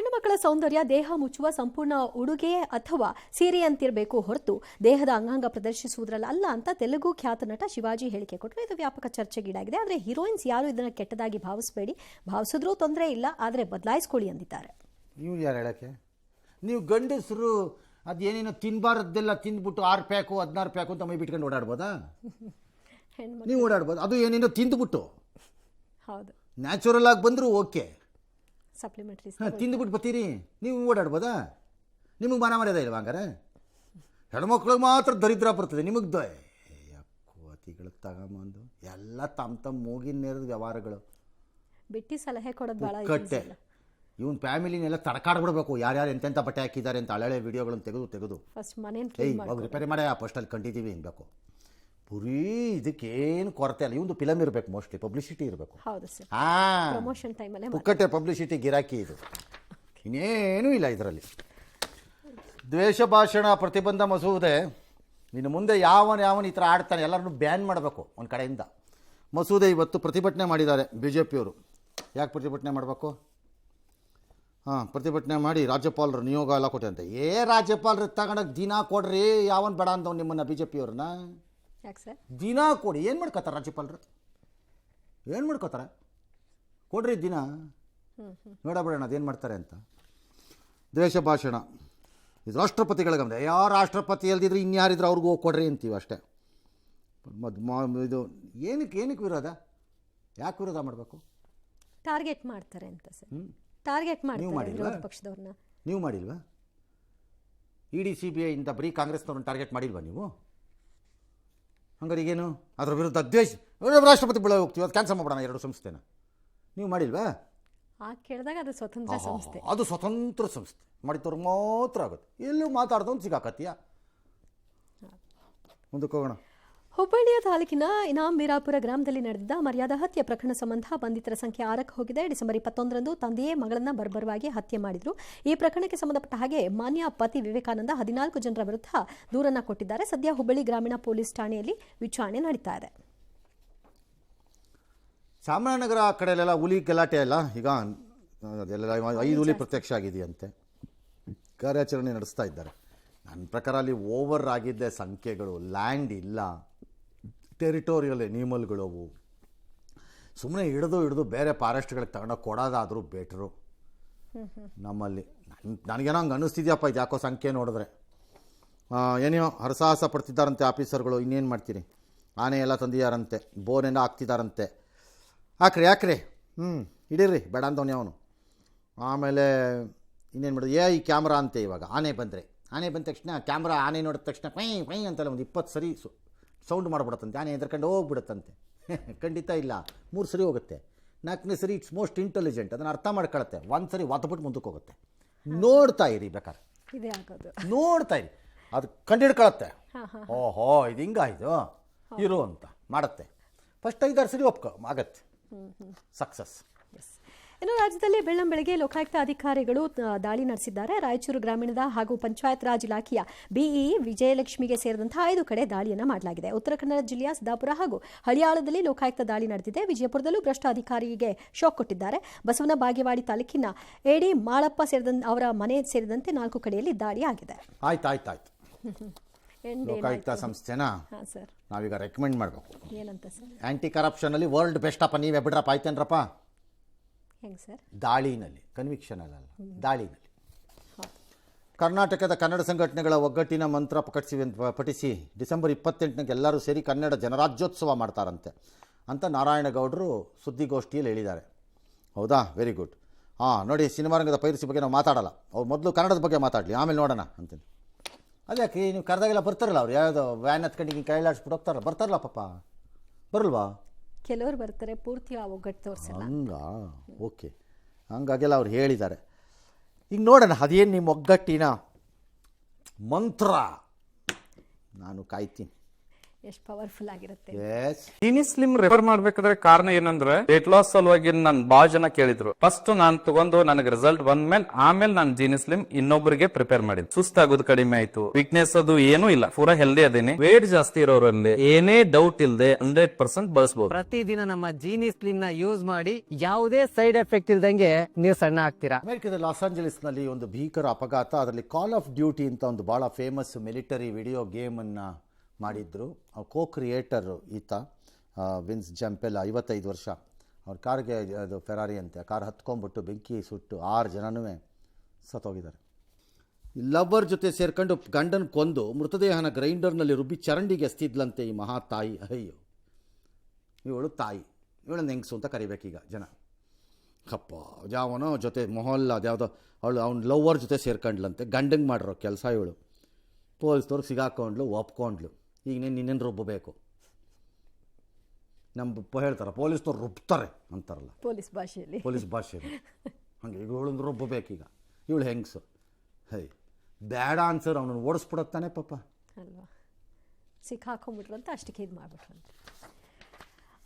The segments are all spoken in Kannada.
ಹೆಣ್ಣುಮಕ್ಕಳ ಸೌಂದರ್ಯ ದೇಹ ಮುಚ್ಚುವ ಸಂಪೂರ್ಣ ಉಡುಗೆ ಅಥವಾ ಸೀರೆಯಂತಿರಬೇಕು ಹೊರತು ದೇಹದ ಅಂಗಾಂಗ ಪ್ರದರ್ಶಿಸುವುದರಲ್ಲ ಅಲ್ಲ ಅಂತ ತೆಲುಗು ಖ್ಯಾತ ನಟ ಶಿವಾಜಿ ಹೇಳಿಕೆ ಕೊಟ್ಟರು. ಇದು ವ್ಯಾಪಕ ಚರ್ಚೆಗೀಡಾಗಿದೆ. ಆದರೆ ಹೀರೋಯಿನ್ಸ್ ಯಾರು ಇದನ್ನು ಕೆಟ್ಟದಾಗಿ ಭಾವಿಸಬೇಡಿ, ಭಾವಿಸಿದ್ರೂ ತೊಂದರೆ ಇಲ್ಲ, ಆದರೆ ಬದಲಾಯಿಸ್ಕೊಳ್ಳಿ ಅಂದಿದ್ದಾರೆ. ನೀವು ಯಾರು ಹೇಳಕ್ಕೆ? ನೀವು ಗಂಡಸರು ಅದೇನೇನೋ ತಿನ್ನಬಾರದ್ದೆಲ್ಲ ತಿಂದ್ಬಿಟ್ಟು 6 ಪ್ಯಾಕು 16 ಪ್ಯಾಕು ಅಂತ ಮೈ ಬಿಟ್ಕೊಂಡು ಓಡಾಡ್ಬೋದಾ? ನೀವು ಓಡಾಡ್ಬೋದು. ಅದು ಏನೇನೋ ತಿಂದ್ಬಿಟ್ಟು ಹೌದು, ನ್ಯಾಚುರಲ್ ಆಗಿ ಬಂದರೂ ಓಕೆ, ಸಪ್ಲಿಮೆಂಟ್ರೀಸ್ ತಿಂದ್ಬಿಟ್ಟು ಬರ್ತೀರಿ, ನೀವು ಓಡಾಡ್ಬೋದಾ? ನಿಮಗೆ ಮನ ಮರ್ಯಾದೆ ಇಲ್ವಾ? ಹಂಗಾರೆ ಹೆಣ್ಮಕ್ಳಿಗೆ ಮಾತ್ರ ದರಿದ್ರ ಬರ್ತದೆ, ನಿಮಗೆ ಕೋತಿಗಳಿಗೆ ತಗೊಂಬಂದು ಎಲ್ಲ ತಮ್ಮ ಮೂಗಿನ ನೇರದ ವ್ಯವಹಾರಗಳು ಬಿಟ್ಟು ಸಲಹೆ ಕೊಡೋದು ಭಾಳ ಕಟ್ಟೆ. ಇವನ್ ಫ್ಯಾಮಿಲಿನೆಲ್ಲ ತಡಕಾಡ್ಬಿಡ್ಬೇಕು, ಯಾರ್ಯಾರು ಎಂತೆಂಥ ಬಟ್ಟೆ ಹಾಕಿದ್ದಾರೆ ಅಂತ ಹಳೆ ವಿಡಿಯೋಗಳನ್ನು ತೆಗೆದು ಫಸ್ಟ್ ಮನೇನ ರಿಪೇರಿ ಮಾಡೇ ಆ ಫಸ್ಟಲ್ಲಿ ಕಂಡಿದ್ದೀವಿ ಅನ್ಬೇಕು. ಪುರಿ ಇದಕ್ಕೇನು ಕೊರತೆ ಅಲ್ಲ. ಇವಂದು ಫಿಲಮ್ ಇರಬೇಕು, ಮೋಸ್ಟ್ಲಿ ಪಬ್ಲಿಸಿಟಿ ಇರಬೇಕು. ಹೌದು ಸರ್, ಹಾಂ, ಪ್ರಮೋಷನ್ ಟೈಮಲ್ಲೇ ಪುಕ್ಕಟ್ಟೆ ಪಬ್ಲಿಸಿಟಿ ಗಿರಾಕಿ ಇದು, ಇನ್ನೇನೂ ಇಲ್ಲ ಇದರಲ್ಲಿ. ದ್ವೇಷ ಭಾಷಣ ಪ್ರತಿಬಂಧ ಮಸೂದೆ ಇನ್ನು ಮುಂದೆ ಯಾವನ ಈ ಥರ ಆಡ್ತಾನೆ ಎಲ್ಲರನ್ನೂ ಬ್ಯಾನ್ ಮಾಡಬೇಕು ಒಂದು ಕಡೆಯಿಂದ. ಮಸೂದೆ ಇವತ್ತು ಪ್ರತಿಭಟನೆ ಮಾಡಿದ್ದಾರೆ ಬಿ ಜೆ ಪಿಯವರು. ಯಾಕೆ ಪ್ರತಿಭಟನೆ ಮಾಡಬೇಕು? ಪ್ರತಿಭಟನೆ ಮಾಡಿ ರಾಜ್ಯಪಾಲರು ನಿಯೋಗ ಎಲ್ಲ ಕೊಟ್ಟಂತೆ. ರಾಜ್ಯಪಾಲರು ತಗೊಂಡೋಗಿ ದಿನ ಕೊಡ್ರಿ, ಯಾವನ್ ಬೇಡ ಅಂದವ್ ನಿಮ್ಮನ್ನು ಬಿ ಜೆ ಪಿಯವ್ರನ್ನ ಯಾಕೆ ಸರ್ ದಿನ ಕೊಡಿ. ಏನು ಮಾಡ್ಕೋತಾರೆ ರಾಜ್ಯಪಾಲರು? ಏನು ಮಾಡ್ಕೋತಾರೆ? ಕೊಡ್ರಿ ದಿನ, ನೋಡಬೇಡ ಅದೇನು ಮಾಡ್ತಾರೆ ಅಂತ. ದ್ವೇಷ ಭಾಷಣ ಇದು ರಾಷ್ಟ್ರಪತಿಗಳ ಗಮನ. ಯಾವ ರಾಷ್ಟ್ರಪತಿ ಅಲ್ದಿದ್ರೆ ಇನ್ಯಾರಿದ್ರು ಅವ್ರಿಗೂ ಹೋಗಿ ಕೊಡ್ರಿ ಅಂತೀವಿ ಅಷ್ಟೇ. ಇದು ಏನಕ್ಕೆ ವಿರೋಧ? ಯಾಕೆ ವಿರೋಧ ಮಾಡಬೇಕು? ಟಾರ್ಗೆಟ್ ಮಾಡ್ತಾರೆ ಅಂತ ಸರ್. ಟಾರ್ಗೆಟ್ ಮಾಡ್ತಾರೆ ವಿರೋಧ ಪಕ್ಷದವ್ರನ್ನ. ನೀವು ಮಾಡಿಲ್ವಾ? ಇಡಿ CBI ಇಂದ ಬರೀ ಕಾಂಗ್ರೆಸ್ನವ್ರನ್ನ ಟಾರ್ಗೆಟ್ ಮಾಡಿಲ್ವಾ ನೀವು? ಹಂಗಾರೆ ಈಗೇನು ಅದರ ವಿರುದ್ಧ ದ್ವೇಷ ರಾಷ್ಟ್ರಪತಿ ಬಳಿ ಹೋಗ್ತೀವಿ, ಅದು ಕ್ಯಾನ್ಸಲ್ ಮಾಡೋಣ 2 ಸಂಸ್ಥೆನ. ನೀವು ಮಾಡಿಲ್ವಾ? ಕೇಳಿದಾಗ ಅದು ಸ್ವತಂತ್ರ ಸಂಸ್ಥೆ. ಅದು ಸ್ವತಂತ್ರ ಸಂಸ್ಥೆ, ಮಾಡಿದವ್ರಿಗೆ ಮಾತ್ರ ಆಗುತ್ತೆ. ಎಲ್ಲೂ ಮಾತಾಡ್ದವ್ನು ಸಿಗಾಕತ್ತೀಯ. ಮುಂದಕ್ಕೆ ಹೋಗೋಣ. ಹುಬ್ಬಳ್ಳಿಯ ತಾಲೂಕಿನ ಇನಾಮ್ ಮೀರಾಪುರ ಗ್ರಾಮದಲ್ಲಿ ನಡೆದಿದ್ದ ಮರ್ಯಾದಾ ಹತ್ಯೆ ಪ್ರಕರಣ ಸಂಬಂಧ ಬಂಧಿತರ ಸಂಖ್ಯೆ 6ಕ್ಕೆ ಹೋಗಿದೆ. ಡಿಸೆಂಬರ್ 21ರಂದು ತಂದೆಯೇ ಮಗಳನ್ನ ಬರ್ಬರವಾಗಿ ಹತ್ಯೆ ಮಾಡಿದ್ರು. ಈ ಪ್ರಕರಣಕ್ಕೆ ಸಂಬಂಧಪಟ್ಟ ಹಾಗೆ ಮಾನ್ಯ ಪತಿ ವಿವೇಕಾನಂದ 14 ಜನರ ವಿರುದ್ಧ ದೂರನ್ನ ಕೊಟ್ಟಿದ್ದಾರೆ. ಸದ್ಯ ಹುಬ್ಬಳ್ಳಿ ಗ್ರಾಮೀಣ ಪೊಲೀಸ್ ಠಾಣೆಯಲ್ಲಿ ವಿಚಾರಣೆ ನಡೀತಾ ಇದೆ. ಚಾಮರಾಜನಗರ ಆ ಕಡೆಯಲ್ಲೆಲ್ಲ ಹುಲಿ ಗಲಾಟೆ ಅಲ್ಲ, ಈಗ ಅದೆಲ್ಲ 5 ಹುಲಿ ಪ್ರತ್ಯಕ್ಷ ಆಗಿದೆಯಂತೆ. ಕಾರ್ಯಾಚರಣೆ ನಡೆಸ್ತಾ ಇದ್ದಾರೆ. ನನ್ನ ಪ್ರಕಾರ ಅಲ್ಲಿ ಓವರ್ ಆಗಿದ್ದೆ ಸಂಖ್ಯೆಗಳು. ಲ್ಯಾಂಡ್ ಇಲ್ಲ, ಟೆರಿಟೋರಿಯಲ್ ಎನಿಮಲ್ಗಳು ಅವು. ಸುಮ್ಮನೆ ಹಿಡಿದು ಬೇರೆ ಫಾರೆಸ್ಟ್ಗಳಿಗೆ ತಗೊಂಡೋಗಿ ಕೊಡೋದಾದರೂ ಬೆಟ್ರು. ನಮ್ಮಲ್ಲಿ ನನಗೇನೋ ಹಂಗೆ ಅನ್ನಿಸ್ತಿದ್ಯಪ್ಪ, ಇದು ಯಾಕೋ ಸಂಖ್ಯೆ ನೋಡಿದ್ರೆ. ಏನೋ ಹರಸಾಹಸ ಪಡ್ತಿದ್ದಾರಂತೆ ಆಫೀಸರ್ಗಳು. ಇನ್ನೇನು ಮಾಡ್ತೀರಿ? ಆನೆ ಎಲ್ಲ ತಂದಿದ್ದಾರಂತೆ, ಬೋನೆಲ್ಲ ಹಾಕ್ತಿದ್ದಾರಂತೆ. ಯಾಕ್ರಿ ಹಿಡೀರಿ ಬೇಡ ಅಂತವನು ಅವನು. ಆಮೇಲೆ ಇನ್ನೇನು ಮಾಡೋದು? ಈ ಕ್ಯಾಮ್ರಾ ಅಂತೆ. ಇವಾಗ ಆನೆ ಬಂದ ತಕ್ಷಣ ಕ್ಯಾಮ್ರಾ ಆನೆ ನೋಡಿದ ತಕ್ಷಣ ಪೈ ಅಂತಲ್ಲ ಒಂದು 20 ಸರಿ ಸೌಂಡ್ ಮಾಡಿಬಿಡುತ್ತಂತೆ. ಆನೆ ಎದ್ರಕೊಂಡು ಹೋಗ್ಬಿಡುತ್ತಂತೆ. ಖಂಡಿತ ಇಲ್ಲ, 3 ಸರಿ ಹೋಗುತ್ತೆ. 4ನೇ ಸರಿ ಇಟ್ಸ್ ಮೋಸ್ಟ್ ಇಂಟೆಲಿಜೆಂಟ್, ಅದನ್ನು ಅರ್ಥ ಮಾಡ್ಕೊಳತ್ತೆ. 1 ಸರಿ ಒತ್ತಬಿಟ್ಟು ಮುಂದಕ್ಕೆ ಹೋಗುತ್ತೆ. ನೋಡ್ತಾ ಇರಿ, ಬೇಕಾದ್ರೆ ನೋಡ್ತಾ ಇರಿ, ಅದು ಕಂಡಿಡ್ಕೊಳತ್ತೆ. ಓಹೋ ಇದು ಹಿಂಗಾಯ್ತು ಇರು ಅಂತ ಮಾಡುತ್ತೆ. ಫಸ್ಟ್ 5-6 ಸರಿ ಆಗತ್ತೆ, ಸಕ್ಸಸ್. ಇನ್ನು ರಾಜ್ಯದಲ್ಲಿ ಬೆಳ್ಳಂಬೆಳಗ್ಗೆ ಲೋಕಾಯುಕ್ತ ಅಧಿಕಾರಿಗಳು ದಾಳಿ ನಡೆಸಿದ್ದಾರೆ. ರಾಯಚೂರು ಗ್ರಾಮೀಣದ ಹಾಗೂ ಪಂಚಾಯತ್ ರಾಜ್ ಇಲಾಖೆಯ ಬಿಇ ವಿಜಯಲಕ್ಷ್ಮಿಗೆ ಸೇರಿದಂತಹ 5 ಕಡೆ ದಾಳಿಯನ್ನು ಮಾಡಲಾಗಿದೆ. ಉತ್ತರ ಕನ್ನಡ ಜಿಲ್ಲೆಯ ಸಿದ್ದಾಪುರ ಹಾಗೂ ಹಳಿಯಾಳದಲ್ಲಿ ಲೋಕಾಯುಕ್ತ ದಾಳಿ ನಡೆದಿದೆ. ವಿಜಯಪುರದಲ್ಲೂ ಭ್ರಷ್ಟ ಅಧಿಕಾರಿಗೆ ಶಾಕ್ ಕೊಟ್ಟಿದ್ದಾರೆ. ಬಸವನ ಬಾಗೇವಾಡಿ ತಾಲೂಕಿನ ಎಡಿ ಮಾಳಪ್ಪ ಅವರ ಮನೆ ಸೇರಿದಂತೆ 4 ಕಡೆಯಲ್ಲಿ ದಾಳಿ ಆಗಿದೆ. ಆಯ್ತು ಲೋಕಾಯುಕ್ತ ಸಂಸ್ಥೆನ ನಾವೀಗ ರೆಕಮೆಂಡ್ ಮಾಡಬೇಕು. ಏನಂತ ಸರ್? ಆಂಟಿ ಕರಪ್ಷನ್ ಅಲ್ಲಿ ವರ್ಲ್ಡ್ ಬೆಸ್ಟ್ ಅಪ್ಪ. ನೀವೇ ಬಿಡ್ರಪ್ಪ, ಆಯ್ತೇನ್ರಪ್ಪ? ಹೆಂಗೆ ಸರ್? ದಾಳಿನಲ್ಲಿ, ಕನ್ವಿಕ್ಷನ್ ಅಲ್ಲ, ದಾಳಿನಲ್ಲಿ. ಕರ್ನಾಟಕದ ಕನ್ನಡ ಸಂಘಟನೆಗಳ ಒಗ್ಗಟ್ಟಿನ ಮಂತ್ರ ಪಠಿಸಿ ಡಿಸೆಂಬರ್ 28ಕ್ಕೆ ಎಲ್ಲರೂ ಸೇರಿ ಕನ್ನಡ ಜನರಾಜ್ಯೋತ್ಸವ ಮಾಡ್ತಾರಂತೆ ಅಂತ ನಾರಾಯಣಗೌಡರು ಸುದ್ದಿಗೋಷ್ಠಿಯಲ್ಲಿ ಹೇಳಿದ್ದಾರೆ. ಹೌದಾ? Very good. ನೋಡಿ, ಸಿನಿಮಾ ರಂಗದ ಪೈರಸಿ ಬಗ್ಗೆ ನಾವು ಮಾತಾಡಲ್ಲ. ಅವ್ರು ಮೊದಲು ಕನ್ನಡದ ಬಗ್ಗೆ ಮಾತಾಡಲಿ, ಆಮೇಲೆ ನೋಡೋಣ ಅಂತೀನಿ. ಅದ್ಯಾಕೆ ನೀವು ಕರೆದಾಗೆಲ್ಲ ಬರ್ತಾರಲ್ಲ ಅವ್ರು, ಯಾವುದೋ ವ್ಯಾನ್ ಹತ್ಕೊಂಡು ಕೈಲಾಡಿಸ್ಬಿಟ್ಟು ಹೋಗ್ತಾರಲ್ಲ, ಬರ್ತಾರಲ್ಲ ಪಾಪ, ಬರಲ್ವಾ? ಕೆಲವರು ಬರ್ತಾರೆ, ಪೂರ್ತಿ ಆ ಒಗ್ಗಟ್ಟು ತೋರಿಸಲ್ಲ. ಓಕೆ, ಹಂಗಾಗೆಲ್ಲ ಅವ್ರು ಹೇಳಿದ್ದಾರೆ. ಈಗ ನೋಡೋಣ ಅದೇನು ನಿಮ್ಮ ಒಗ್ಗಟ್ಟಿನ ಮಂತ್ರ. ನಾನು ಕಾಯ್ತೀನಿ. ಎಷ್ಟು ಪವರ್ಫುಲ್ ಆಗಿರುತ್ತೆ. ಎಸ್ ಜೀನಿ ಸ್ಲಿಮ್ ರೆಫರ್ ಮಾಡ್ಬೇಕಾದ್ರೆ ಕಾರಣ ಏನಂದ್ರೆ ವೇಟ್ ಲಾಸ್ ಸಲುವಾಗಿ ನನ್ ಬಾಳ ಜನ ಕೇಳಿದ್ರು. ಫಸ್ಟ್ ನಾನ್ ತಗೊಂಡು ನನಗೆ ರಿಸಲ್ಟ್ ಬಂದ್ಮೇಲೆ ಆಮೇಲೆ ನಾನು ಜೀನಿ ಸ್ಲಿಮ್ ಇನ್ನೊಬ್ಬರಿಗೆ ಪ್ರಿಪೇರ್ ಮಾಡಿದ್. ಸುಸ್ತಾಗೋದು ಕಡಿಮೆ ಆಯ್ತು, ವೀಕ್ನೆಸ್ ಅದು ಏನೂ ಇಲ್ಲ, ಪೂರಾ ಹೆಲ್ದಿ ಅದೇನೆ. ವೇಟ್ ಜಾಸ್ತಿ ಇರೋರಲ್ಲಿ ಏನೇ ಡೌಟ್ ಇಲ್ಲದೆ 100% ಬಳಸಬಹುದು. ಪ್ರತಿದಿನ ನಮ್ಮ ಜೀನಿ ಸ್ಲಿಮ್ ನ ಯೂಸ್ ಮಾಡಿ ಯಾವುದೇ ಸೈಡ್ ಎಫೆಕ್ಟ್ ಇಲ್ದಂಗೆ ನೀವು ಸಣ್ಣ ಆಗ್ತೀರಾ. ಅಮೆರಿಕದ ಲಾಸ್ ಆಂಜಲೀಸ್ ನಲ್ಲಿ ಒಂದು ಭೀಕರ ಅಪಘಾತ. ಅದರಲ್ಲಿ ಕಾಲ್ ಆಫ್ ಡ್ಯೂಟಿ ಅಂತ ಒಂದು ಬಹಳ ಫೇಮಸ್ ಮಿಲಿಟರಿ ವಿಡಿಯೋ ಗೇಮ್ ಅನ್ನ ಮಾಡಿದ್ರು. ಕೋ ಕ್ರಿಯೇಟರ್ ಈತ ವಿನ್ಸ್ ಜಂಪೆಲ್, 55 ವರ್ಷ. ಅವ್ರ ಕಾರ್ಗೆ, ಅದು ಫೆರಾರಿ ಅಂತೆ, ಕಾರ್ ಹತ್ಕೊಂಡ್ಬಿಟ್ಟು ಬೆಂಕಿ ಸುಟ್ಟು 6 ಜನನೂ ಸತ್ತೋಗಿದ್ದಾರೆ. ಲವರ್ ಜೊತೆ ಸೇರ್ಕೊಂಡು ಗಂಡನ ಕೊಂದು ಮೃತದೇಹನ ಗ್ರೈಂಡರ್ನಲ್ಲಿ ರುಬ್ಬಿ ಚರಂಡಿಗೆ ಎಸ್ತಿದ್ಲಂತೆ ಈ ಮಹಾ ತಾಯಿ. ಅಯ್ಯೋ, ಇವಳು ತಾಯಿ, ಇವಳನ್ನ ಹೆಂಗಸು ಅಂತ ಕರಿಬೇಕೀಗ ಜನ. ಅಪ್ಪ, ಯಾವನೋ ಜೊತೆ ಮೊಹಲ್ಲ ಅದ್ಯಾವುದೋ ಅವ್ನ ಲವರ್ ಜೊತೆ ಸೇರ್ಕೊಂಡ್ಲಂತೆ. ಗಂಡಂಗೆ ಮಾಡಿರೋ ಕೆಲಸ ಇವಳು. ಪೊಲೀಸ್ನವ್ರಿಗೆ ಸಿಗಾಕೊಂಡ್ಲು, ಒಪ್ಕೊಂಡ್ಲು. ಈಗ ನಿನ್ನೇನು ರುಬ್ಬಬೇಕು, ನಮ್ಮ ಹೇಳ್ತಾರೆ ಪೊಲೀಸ್ನವ್ರು ರುಬ್ತಾರೆ ಅಂತಾರಲ್ಲ, ಪೊಲೀಸ್ ಭಾಷೆಯಲ್ಲಿ ಹಾಗೆ ಈಗ ಇವಳನ್ನು ರುಬ್ಬಬೇಕೀಗ. ಇವಳು ಹೆಂಗಸು. ಹೈ ಬೇಡ ಅನ್ಸರ್ ಅವನನ್ನು ಓಡಿಸ್ಬಿಡತ್ತಾನೆ ಪಾಪ ಅಲ್ವಾ. ಸಿಕ್ಕಾಕೊಂಡ್ಬಿಟ್ರು ಅಂತ ಅಷ್ಟಕ್ಕೆ ಇದು ಮಾಡಿಬಿಟ್ರು ಅಂತ.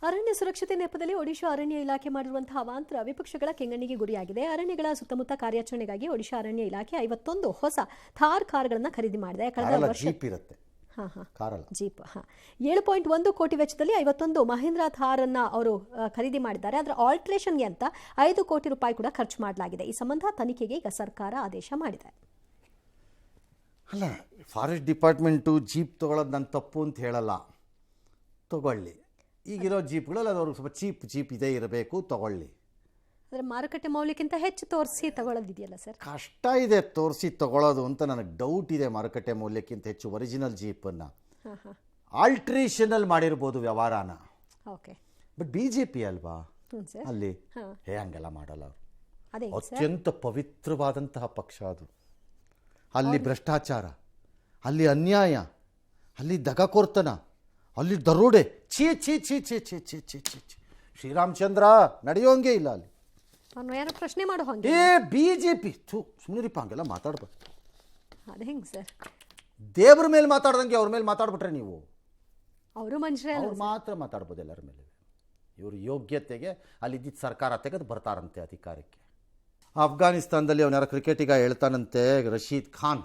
ಅರಣ್ಯ ಸುರಕ್ಷತೆ ನೆಪದಲ್ಲಿ ಒಡಿಶಾ ಅರಣ್ಯ ಇಲಾಖೆ ಮಾಡಿರುವಂತಹ ಅವಾಂತರ ವಿಪಕ್ಷಗಳ ಕೆಂಗಣ್ಣಿಗೆ ಗುರಿಯಾಗಿದೆ. ಅರಣ್ಯಗಳ ಸುತ್ತಮುತ್ತ ಕಾರ್ಯಾಚರಣೆಗಾಗಿ ಒಡಿಶಾ ಅರಣ್ಯ ಇಲಾಖೆ 51 ಹೊಸ ಥಾರ್ ಕಾರುಗಳನ್ನು ಖರೀದಿ ಮಾಡಿದೆ. ಕಳೆದ ವರ್ಷ ಜೀಪ್ ಇರುತ್ತೆ, ಜೀಪ್ 7.1 ಕೋಟಿ ವೆಚ್ಚದಲ್ಲಿ 51 ಮಹೇಂದ್ರ ಥಾರ್ ಅನ್ನ ಅವರು ಖರೀದಿ ಮಾಡಿದ್ದಾರೆ. ಅದರ ಆಲ್ಟ್ರೇಷನ್ಗೆ ಅಂತ 5 ಕೋಟಿ ರೂಪಾಯಿ ಕೂಡ ಖರ್ಚು ಮಾಡಲಾಗಿದೆ. ಈ ಸಂಬಂಧ ತನಿಖೆಗೆ ಈಗ ಸರ್ಕಾರ ಆದೇಶ ಮಾಡಿದೆ. ಅಲ್ಲ, ಫಾರೆಸ್ಟ್ ಡಿಪಾರ್ಟ್ಮೆಂಟು ಜೀಪ್ ತೊಗೊಳೋದು ನನ್ನ ತಪ್ಪು ಅಂತ ಹೇಳಲ್ಲ, ತಗೊಳ್ಳಿ. ಈಗಿರೋ ಜೀಪ್ಗಳಲ್ಲಿ ಅದು ಅವ್ರಿಗೆ ಸ್ವಲ್ಪ ಜೀಪ್ ಇದೇ ಇರಬೇಕು, ತಗೊಳ್ಳಿ. ಆದರೆ ಮಾರುಕಟ್ಟೆ ಮೌಲ್ಯಕ್ಕಿಂತ ಹೆಚ್ಚು ತೋರಿಸಿ ತಗೊಳ್ಳೋದಿದೆಯಲ್ಲ ಸರ್, ಕಷ್ಟ ಇದೆ ತೋರಿಸಿ ತಗೊಳ್ಳೋದು ಅಂತ ನನಗೆ ಡೌಟ್ ಇದೆ. ಮಾರುಕಟ್ಟೆ ಮೌಲ್ಯಕ್ಕಿಂತ ಹೆಚ್ಚು ಒರಿಜಿನಲ್ ಜೀಪನ್ನು ಆಲ್ಟ್ರೇಷನಲ್ಲಿ ಮಾಡಿರ್ಬೋದು ವ್ಯವಹಾರನ. ಓಕೆ, ಬಟ್ BJP ಅಲ್ವಾ ಅಲ್ಲಿ, ಹಂಗೆಲ್ಲ ಮಾಡಲ್ಲ ಅವರು. ಅತ್ಯಂತ ಪವಿತ್ರವಾದಂತಹ ಪಕ್ಷ ಅದು. ಅಲ್ಲಿ ಭ್ರಷ್ಟಾಚಾರ, ಅಲ್ಲಿ ಅನ್ಯಾಯ, ಅಲ್ಲಿ ದಗಕೋರ್ತನ, ಅಲ್ಲಿ ದರೋಡೆ, ಛೀ ಛೀ ಛೀ ಛೀ ಛೀ ಛೀ ಛೀ ಛೀ ಛೀ ಶ್ರೀರಾಮಚಂದ್ರ ನಡೆಯೋಂಗೆ ಇಲ್ಲ ಅಲ್ಲಿ. ಯಾರು ಪ್ರಶ್ನೆ ಮಾಡೋ ಹಂಗೆ BJP ಸುಮ್ಮನಿರಿಪ್ಪ, ಹಂಗೆಲ್ಲ ಮಾತಾಡ್ಬಾರ್ದು. ಅದು ಹೆಂಗೆ ಸರ್, ದೇವ್ರ ಮೇಲೆ ಮಾತಾಡ್ದಂಗೆ ಅವ್ರ ಮೇಲೆ ಮಾತಾಡ್ಬಿಟ್ರೆ ನೀವು, ಅವರು ಮನುಷ್ಯರೇ ಅವ್ರು ಮಾತ್ರ ಮಾತಾಡ್ಬೋದು ಎಲ್ಲರ ಮೇಲೆ. ಇವರು ಯೋಗ್ಯತೆಗೆ ಅಲ್ಲಿದ್ದ ಸರ್ಕಾರ ತೆಗೆದು ಬರ್ತಾರಂತೆ ಅಧಿಕಾರಕ್ಕೆ. ಅಫ್ಘಾನಿಸ್ತಾನದಲ್ಲಿ ಅವನ ಯಾರ ಕ್ರಿಕೆಟಿಗ ಹೇಳ್ತಾನಂತೆ, ರಶೀದ್ ಖಾನ್,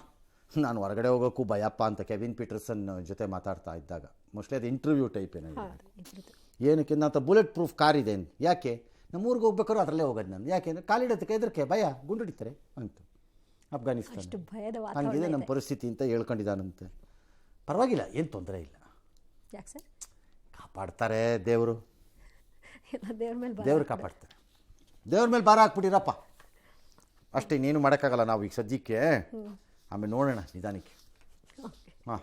ನಾನು ಹೊರಗಡೆ ಹೋಗೋಕ್ಕೂ ಭಯಪ್ಪ ಅಂತ ಕೆವಿನ್ ಪೀಟರ್ಸನ್ ಜೊತೆ ಮಾತಾಡ್ತಾ ಇದ್ದಾಗ. ಮೋಸ್ಟ್ಲಿ ಅದು ಇಂಟರ್ವ್ಯೂ ಟೈಪ್ ಏನೋ. ಏನಕ್ಕೆ ಅಂತ ಬುಲೆಟ್ ಪ್ರೂಫ್ ಕಾರ್ ಇದೆ, ಯಾಕೆ ನಮ್ಮೂರಿಗೆ ಹೋಗ್ಬೇಕಾದ್ರು ಅದರಲ್ಲೇ ಹೋಗೋದು ನಾನು, ಯಾಕೆಂದರೆ ಕಾಲಿಡೋದಕ್ಕೆ ಎದಕ್ಕೆ ಭಯ, ಗುಂಡಿಡಿತಾರೆ ಅಂತ. ಅಫ್ಘಾನಿಸ್ತಾನ ಹಂಗಿದೆ ನಮ್ಮ ಪರಿಸ್ಥಿತಿ ಅಂತ ಹೇಳ್ಕೊಂಡಿದ್ದಾನಂತೆ. ಪರವಾಗಿಲ್ಲ, ಏನು ತೊಂದರೆ ಇಲ್ಲ, ಯಾಕೆ ಸರ್, ಕಾಪಾಡ್ತಾರೆ ದೇವರು, ದೇವ್ರು ಕಾಪಾಡ್ತಾರೆ. ದೇವ್ರ ಮೇಲೆ ಭಾರ ಹಾಕ್ಬಿಟ್ಟಿರಪ್ಪ ಅಷ್ಟೇ, ಇನ್ನೇನು ಮಾಡೋಕ್ಕಾಗಲ್ಲ ನಾವು ಈಗ ಸದ್ಯಕ್ಕೆ. ಆಮೇಲೆ ನೋಡೋಣ ನಿಧಾನಕ್ಕೆ. ಹಾಂ.